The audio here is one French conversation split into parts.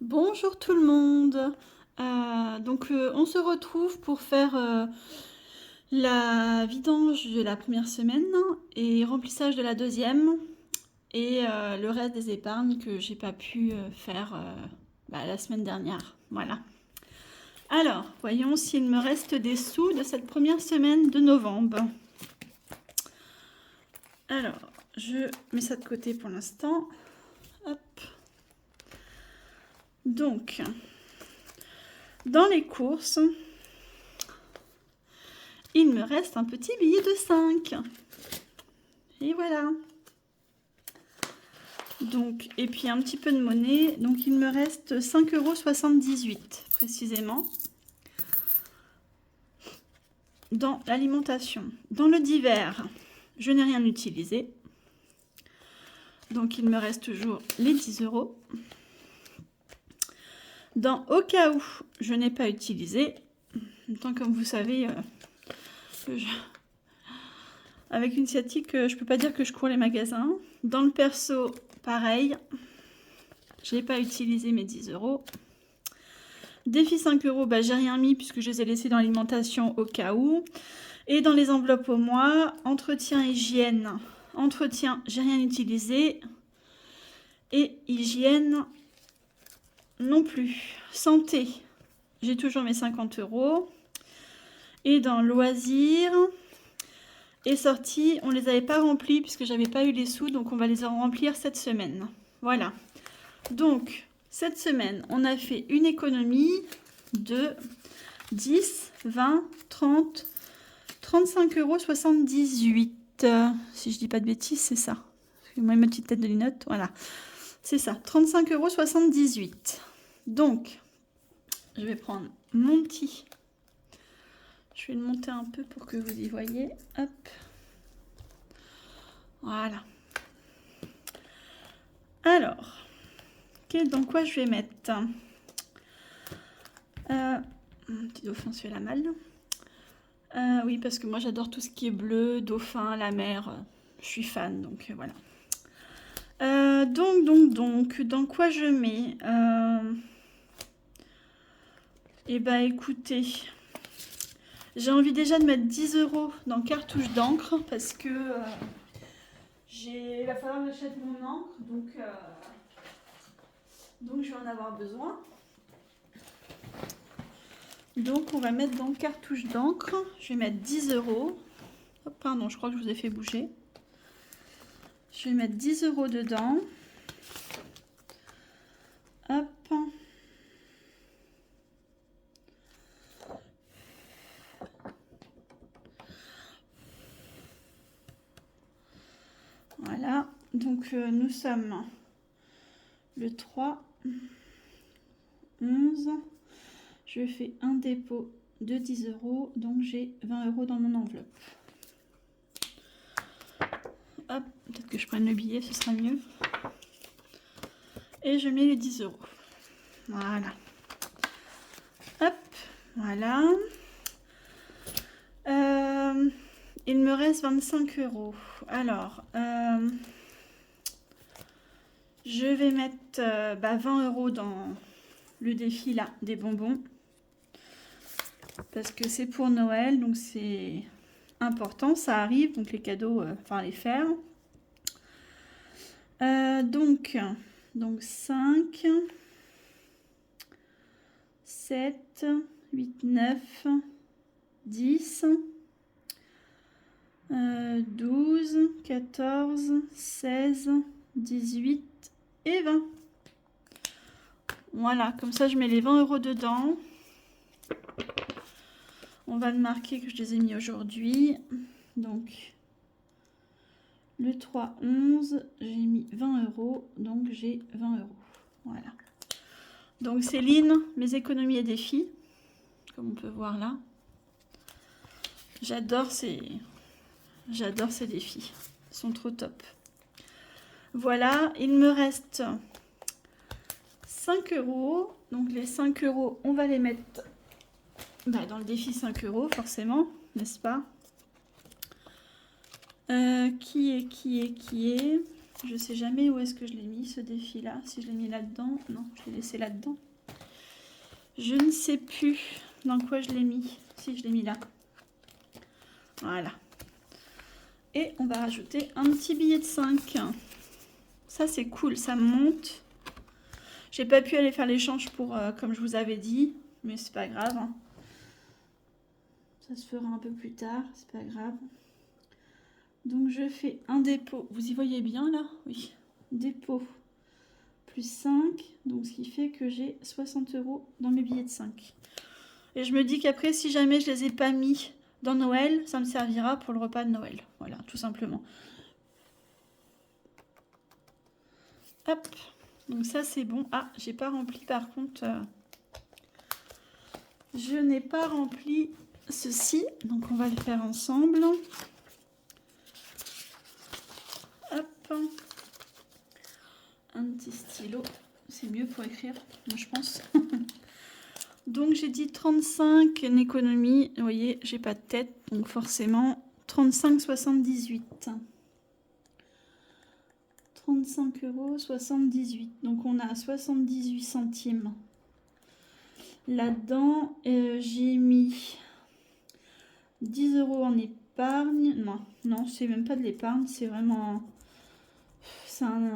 Bonjour tout le monde. On se retrouve pour faire la vidange de la première semaine et remplissage de la deuxième et le reste des épargnes que j'ai pas pu faire la semaine dernière. Voilà. Alors, voyons s'il me reste des sous de cette première semaine de novembre. Alors, je mets ça de côté pour l'instant. Hop. Donc, dans les courses, il me reste un petit billet de 5. Et voilà. Donc, et puis un petit peu de monnaie. Donc, il me reste 5,78 € précisément. Dans l'alimentation. Dans le divers, je n'ai rien utilisé. Donc, il me reste toujours les 10 €. Dans au cas où, je n'ai pas utilisé. En même temps, comme vous savez, avec une sciatique, je ne peux pas dire que je cours les magasins. Dans le perso, pareil. Je n'ai pas utilisé mes 10 €. Défi 5 €, j'ai rien mis puisque je les ai laissés dans l'alimentation au cas où. Et dans les enveloppes au mois, entretien, hygiène. Entretien, j'ai rien utilisé. Et hygiène, non plus. Santé, j'ai toujours mes 50 €. Et dans loisirs et sorties, on ne les avait pas remplis puisque j'avais pas eu les sous, donc on va les en remplir cette semaine. Voilà. Donc, cette semaine, on a fait une économie de 10, 20, 30, 35,78 €. Si je dis pas de bêtises, c'est ça. Moi, ma petite tête de linotte, voilà. C'est ça, 35,78 €. Donc, je vais prendre mon petit. Je vais le monter un peu pour que vous y voyez. Hop. Voilà. Alors, dans quoi je vais mettre un petit dauphin, celui-là mal. Oui, parce que moi j'adore tout ce qui est bleu, dauphin, la mer. Je suis fan, donc voilà. Donc, dans quoi je mets Eh ben, écoutez, j'ai envie déjà de mettre 10 € dans cartouche d'encre parce que il va falloir que j'achète mon encre, donc je vais en avoir besoin. Donc, on va mettre dans cartouche d'encre. Je vais mettre 10 €. Oh, pardon, je crois que je vous ai fait bouger. Je vais mettre 10 € dedans. Hop. Voilà. Donc, nous sommes le 3, 11. Je fais un dépôt de 10 €. Donc, j'ai 20 € dans mon enveloppe. Hop. Peut-être que je prenne le billet, ce sera mieux. Et je mets les 10 €. Voilà. Hop, voilà. Il me reste 25 €. Alors, je vais mettre 20 € dans le défi là des bonbons. Parce que c'est pour Noël, donc c'est important, ça arrive, donc les cadeaux, enfin les faire. Donc 5, 7, 8, 9, 10, 12, 14, 16, 18 et 20. Voilà, comme ça je mets les 20 € dedans. On va le marquer que je les ai mis aujourd'hui. Donc, le 3, 11, j'ai mis 20 €, donc j'ai 20 €. Voilà. Donc, Céline, mes économies et défis, comme on peut voir là. J'adore ces défis. Ils sont trop top. Voilà, il me reste 5 €. Donc, les 5 €, on va les mettre dans le défi 5 € forcément, n'est-ce pas? Qui est Je sais jamais où est-ce que je l'ai mis, ce défi-là. Si je l'ai mis là-dedans. Non, je l'ai laissé là-dedans. Je ne sais plus dans quoi je l'ai mis. Si, je l'ai mis là. Voilà. Et on va rajouter un petit billet de 5. Ça, c'est cool. Ça monte. J'ai pas pu aller faire l'échange pour, comme je vous avais dit. Mais c'est pas grave. Hein. Ça se fera un peu plus tard. C'est pas grave. Donc, je fais un dépôt. Vous y voyez bien, là? Oui. Dépôt. Plus 5, donc ce qui fait que j'ai 60 € dans mes billets de 5. Et je me dis qu'après, si jamais je les ai pas mis dans Noël, ça me servira pour le repas de Noël. Voilà, tout simplement. Hop, donc ça c'est bon. Ah, j'ai pas rempli par contre. Je n'ai pas rempli ceci, donc on va le faire ensemble. Hop, un petit stylo. C'est mieux pour écrire, moi je pense. Donc j'ai dit 35 en économie. Vous voyez, j'ai pas de tête, donc forcément 35,78. 35,78 €. Donc on a 78 centimes. Là-dedans, j'ai mis 10 € en épargne. Non, non, c'est même pas de l'épargne, c'est vraiment...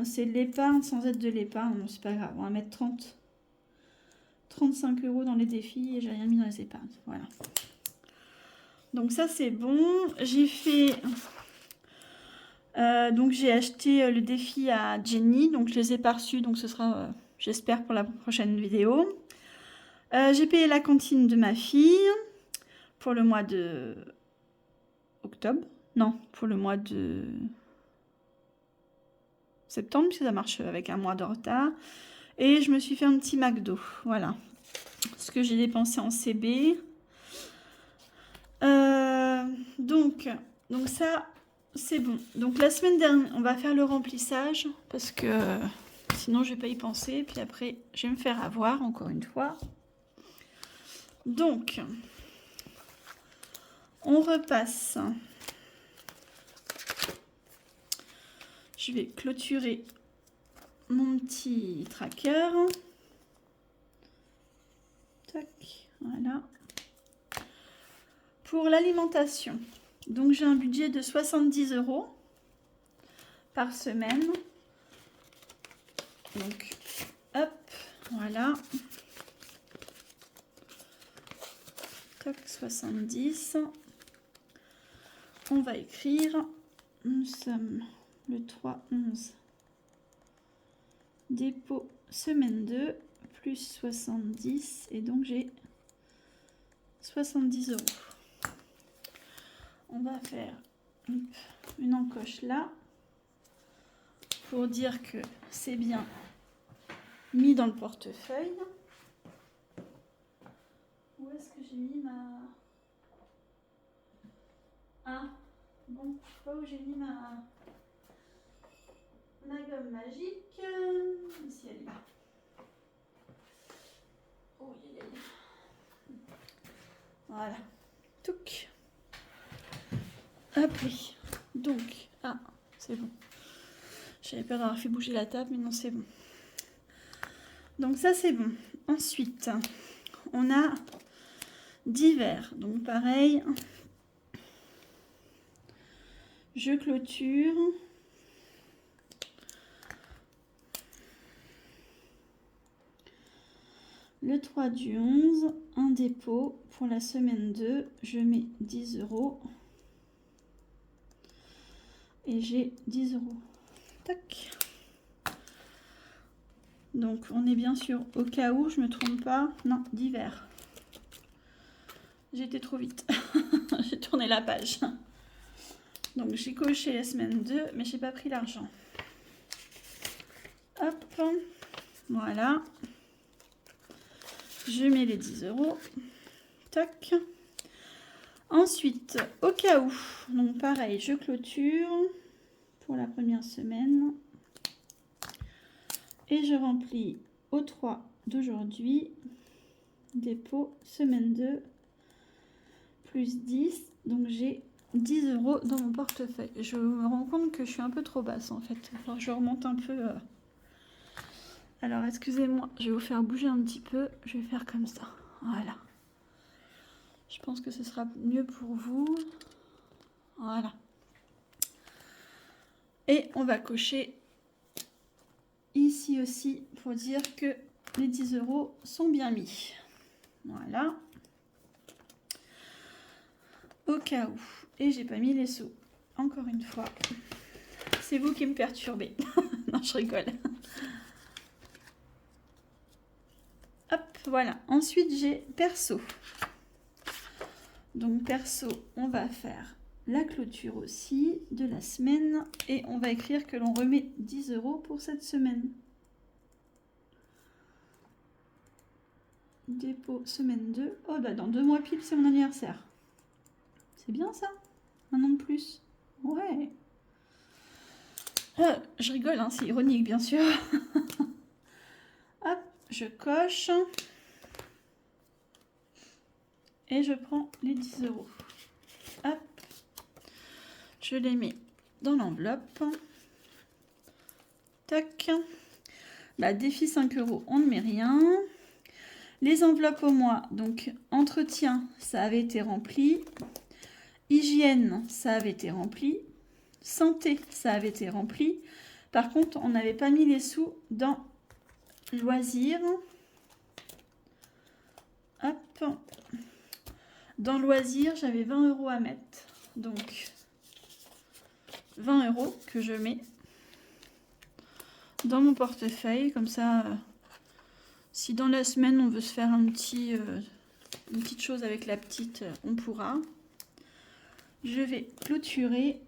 C'est de l'épargne sans être de l'épargne. Bon, c'est pas grave, on va mettre 35 € dans les défis et j'ai rien mis dans les épargnes. Voilà. Donc ça c'est bon. J'ai fait... donc j'ai acheté le défi à Jenny. Donc je les ai pas reçus. Donc ce sera, j'espère, pour la prochaine vidéo. J'ai payé la cantine de ma fille pour le mois de octobre. Non, pour le mois de septembre, puisque ça marche avec un mois de retard. Et je me suis fait un petit McDo. Voilà. Ce que j'ai dépensé en CB. Donc ça, c'est bon. Donc la semaine dernière, on va faire le remplissage parce que sinon je vais pas y penser. Puis après, je vais me faire avoir encore une fois. Donc, on repasse. Je vais clôturer mon petit tracker. Tac, voilà. Pour l'alimentation, donc j'ai un budget de 70 € par semaine. Donc, hop, voilà. Tac, 70. On va écrire. Nous sommes le 3/11. Dépôt semaine 2 plus 70. Et donc j'ai 70 €. On va faire une encoche là pour dire que c'est bien mis dans le portefeuille. Où est-ce que j'ai mis ma... Ah, bon, je sais pas où j'ai mis ma gomme magique. Ici elle est là. Oh, voilà. Touc. Hop, oui. Donc, ah, c'est bon. J'avais peur d'avoir fait bouger la table, mais non, c'est bon. Donc ça, c'est bon. Ensuite, on a divers. Donc pareil, je clôture. Le 3 du 11, un dépôt pour la semaine 2, je mets 10 €. Et j'ai 10 €. Tac. Donc on est bien sûr, au cas où je me trompe pas, non, divers. J'ai été trop vite. J'ai tourné la page. Donc j'ai coché la semaine 2, mais j'ai pas pris l'argent. Hop, voilà. Je mets les 10 €. Tac. Ensuite, au cas où, donc pareil, je clôture pour la première semaine. Et je remplis au 3 d'aujourd'hui. Dépôt, semaine 2, plus 10. Donc j'ai 10 € dans mon portefeuille. Je me rends compte que je suis un peu trop basse en fait. Alors, je remonte un peu. Alors excusez-moi, je vais vous faire bouger un petit peu. Je vais faire comme ça. Voilà. Je pense que ce sera mieux pour vous. Voilà. Et on va cocher ici aussi pour dire que les 10 € sont bien mis. Voilà. Au cas où. Et j'ai pas mis les sous. Encore une fois. C'est vous qui me perturbez. Non, je rigole. Hop, voilà. Ensuite, j'ai perso. Donc, perso, on va faire la clôture aussi de la semaine. Et on va écrire que l'on remet 10 € pour cette semaine. Dépôt semaine 2. Oh, bah dans 2 mois pile, c'est mon anniversaire. C'est bien ça? Un an de plus. Ouais. Je rigole, hein, c'est ironique, bien sûr. Hop, je coche. Et je prends les 10 €. Hop. Je les mets dans l'enveloppe. Tac. Bah, défi 5 €, on ne met rien. Les enveloppes au mois, donc entretien, ça avait été rempli. Hygiène, ça avait été rempli. Santé, ça avait été rempli. Par contre, on n'avait pas mis les sous dans loisirs. Hop. Dans loisirs, j'avais 20 € à mettre. Donc, 20 € que je mets dans mon portefeuille. Comme ça, si dans la semaine, on veut se faire une petite chose avec la petite, on pourra. Je vais clôturer.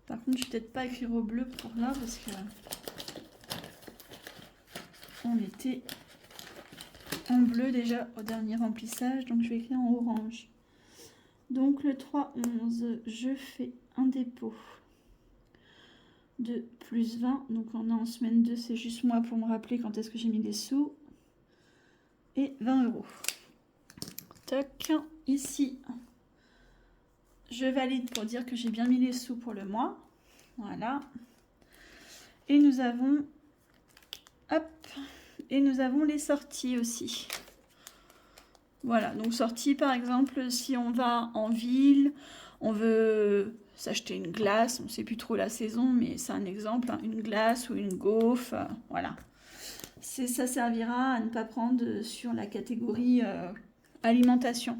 Par contre, je vais peut-être pas écrire au bleu pour là parce que on était en bleu déjà au dernier remplissage. Donc, je vais écrire en orange. Donc, le 3-11, je fais un dépôt de plus 20. Donc, on est en semaine 2. C'est juste moi pour me rappeler quand est-ce que j'ai mis les sous. Et 20 €. Tac. Ici, je valide pour dire que j'ai bien mis les sous pour le mois. Voilà. Et nous avons... Hop. Et nous avons les sorties aussi. Voilà. Donc, sorties, par exemple, si on va en ville, on veut s'acheter une glace. On ne sait plus trop la saison, mais c'est un exemple. Hein, une glace ou une gaufre. Voilà. Ça servira à ne pas prendre sur la catégorie alimentation.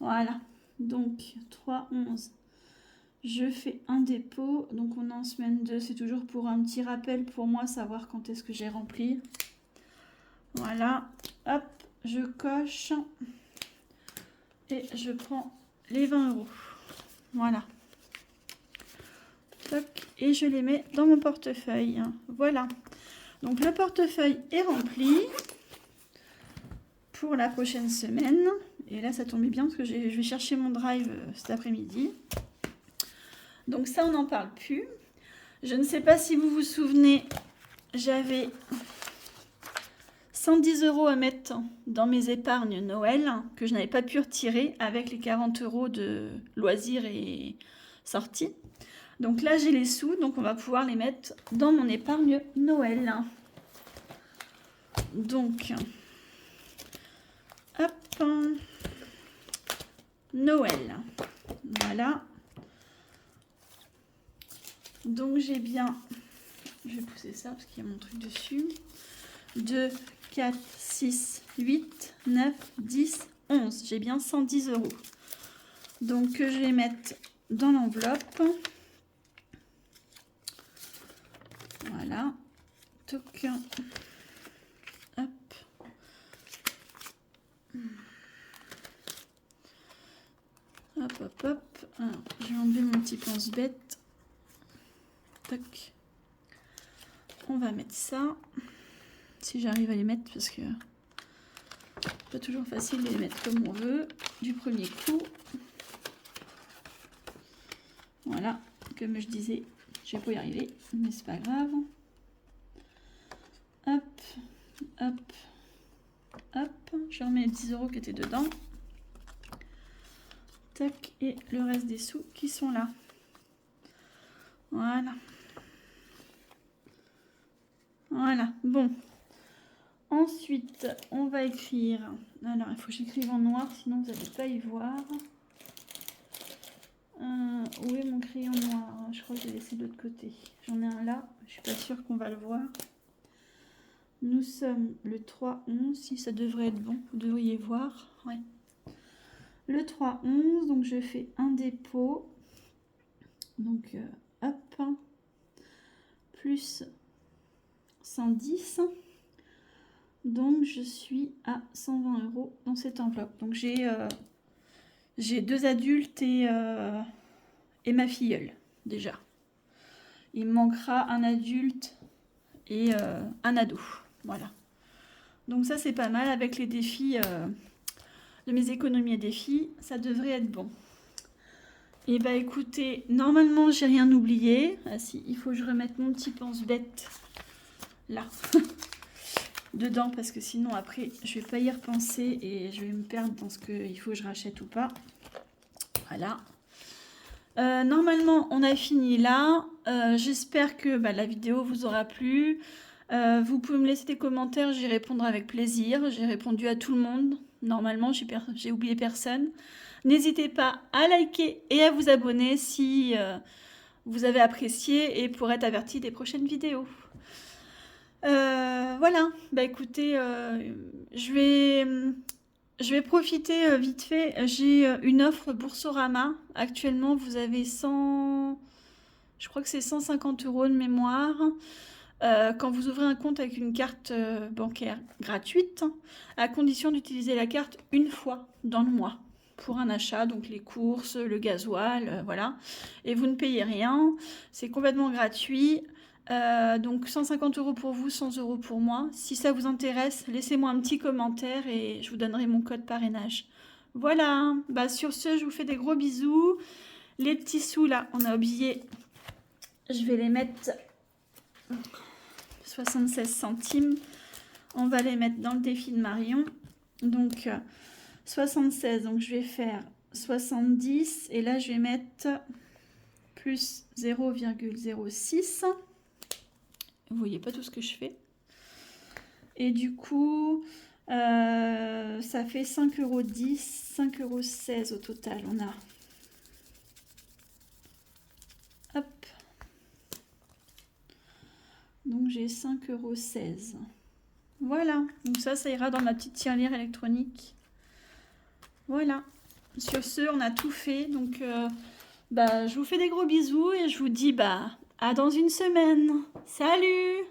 Voilà. Donc, 3-11. Je fais un dépôt. Donc, on est en semaine 2. C'est toujours pour un petit rappel pour moi, savoir quand est-ce que j'ai rempli. Voilà. Hop, je coche. Et je prends les 20 €. Voilà. Toc. Et je les mets dans mon portefeuille. Voilà. Donc, le portefeuille est rempli pour la prochaine semaine. Et là, ça tombait bien parce que je vais chercher mon drive cet après-midi. Donc ça, on n'en parle plus. Je ne sais pas si vous vous souvenez, j'avais 110 € à mettre dans mes épargnes Noël que je n'avais pas pu retirer avec les 40 € de loisirs et sorties. Donc là, j'ai les sous, donc on va pouvoir les mettre dans mon épargne Noël. Donc, hop, Noël. Voilà. Donc j'ai bien, je vais pousser ça parce qu'il y a mon truc dessus, 2, 4, 6, 8, 9, 10, 11. J'ai bien 110 €. Donc je vais mettre dans l'enveloppe. Voilà. Toc. Hop. Hop, hop, hop. Alors, je vais enlever mon petit pense-bête. Tac. On va mettre ça. Si j'arrive à les mettre, parce que c'est pas toujours facile de les mettre comme on veut du premier coup. Voilà, comme je disais, je vais pas y arriver, mais c'est pas grave. Hop, hop, hop. Je remets les 10 € qui étaient dedans. Tac, et le reste des sous qui sont là. Voilà. Voilà, bon. Ensuite, on va écrire. Alors, il faut que j'écrive en noir, sinon vous n'allez pas y voir. Où est mon crayon noir? Je crois que j'ai laissé de l'autre côté. J'en ai un là, je suis pas sûre qu'on va le voir. Nous sommes le 3-11, si ça devrait être bon, vous devriez voir. Ouais. Le 3-11, donc je fais un dépôt. Donc, hop, plus 110. Donc, je suis à 120 € dans cette enveloppe. Donc, j'ai 2 adultes et ma filleule, déjà. Il me manquera un adulte et un ado. Voilà. Donc, ça, c'est pas mal. Avec les défis de mes économies et défis, ça devrait être bon. Et bah, écoutez, normalement, j'ai rien oublié. Ah si, il faut que je remette mon petit pense-bête là. Dedans, parce que sinon après je vais pas y repenser et je vais me perdre dans ce qu'il faut que je rachète ou pas. Voilà. Normalement on a fini là. J'espère que la vidéo vous aura plu. Vous pouvez me laisser des commentaires, j'y répondrai avec plaisir. J'ai répondu à tout le monde. Normalement j'ai oublié personne. N'hésitez pas à liker et à vous abonner si vous avez apprécié et pour être averti des prochaines vidéos. Voilà, bah écoutez, je vais profiter vite fait. J'ai une offre Boursorama. Actuellement, vous avez 100, je crois que c'est 150 € de mémoire. Quand vous ouvrez un compte avec une carte bancaire gratuite, à condition d'utiliser la carte une fois dans le mois pour un achat, donc les courses, le gasoil, voilà. Et vous ne payez rien, c'est complètement gratuit. Donc 150 € pour vous, 100 € pour moi. Si ça vous intéresse, laissez-moi un petit commentaire et je vous donnerai mon code parrainage. Voilà, bah sur ce, je vous fais des gros bisous. Les petits sous là, on a oublié, je vais les mettre 76 centimes. On va les mettre dans le défi de Marion. Donc 76, donc je vais faire 70 et là je vais mettre plus 0,06. Vous voyez pas tout ce que je fais. Et du coup, ça fait 5,10 €, 5,16 € au total. On a. Hop. Donc j'ai 5,16 €. Voilà. Donc ça ira dans ma petite tirelire électronique. Voilà. Sur ce, on a tout fait. Donc, je vous fais des gros bisous et je vous dis à dans une semaine. Salut!